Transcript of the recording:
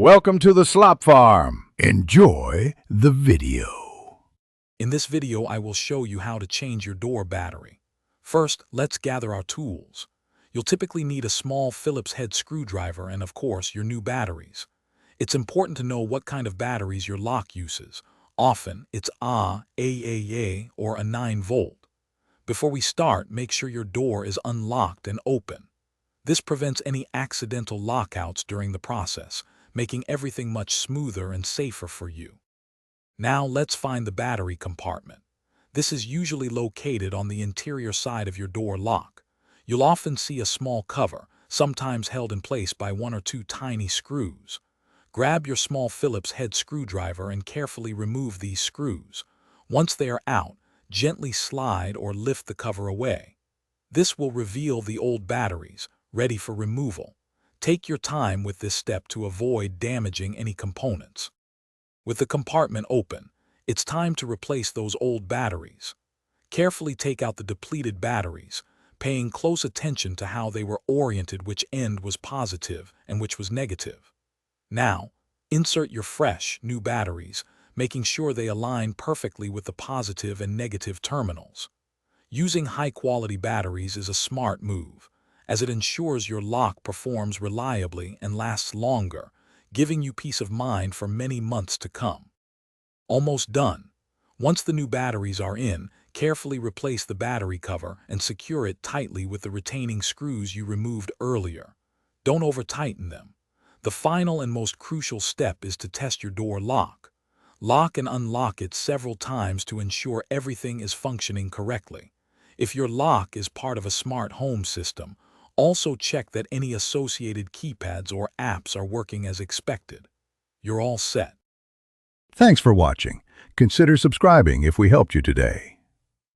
Welcome to the Slop Farm. Enjoy the video. In this video, I will show you how to change your door battery. First, let's gather our tools. You'll typically need a small Phillips head screwdriver and, of course, your new batteries. It's important to know what kind of batteries your lock uses. Often, it's AAA or a 9-volt. Before we start, make sure your door is unlocked and open. This prevents any accidental lockouts during the process, making everything much smoother and safer for you. Now let's find the battery compartment. This is usually located on the interior side of your door lock. You'll often see a small cover, sometimes held in place by one or two tiny screws. Grab your small Phillips head screwdriver and carefully remove these screws. Once they are out, gently slide or lift the cover away. This will reveal the old batteries, ready for removal. Take your time with this step to avoid damaging any components. With the compartment open, it's time to replace those old batteries. Carefully take out the depleted batteries, paying close attention to how they were oriented, which end was positive and which was negative. Now, insert your fresh, new batteries, making sure they align perfectly with the positive and negative terminals. Using high-quality batteries is a smart move, as it ensures your lock performs reliably and lasts longer, giving you peace of mind for many months to come. Almost done. Once the new batteries are in, carefully replace the battery cover and secure it tightly with the retaining screws you removed earlier. Don't over-tighten them. The final and most crucial step is to test your door lock. Lock and unlock it several times to ensure everything is functioning correctly. If your lock is part of a smart home system, also check that any associated keypads or apps are working as expected. You're all set. Thanks for watching. Consider subscribing if we helped you today.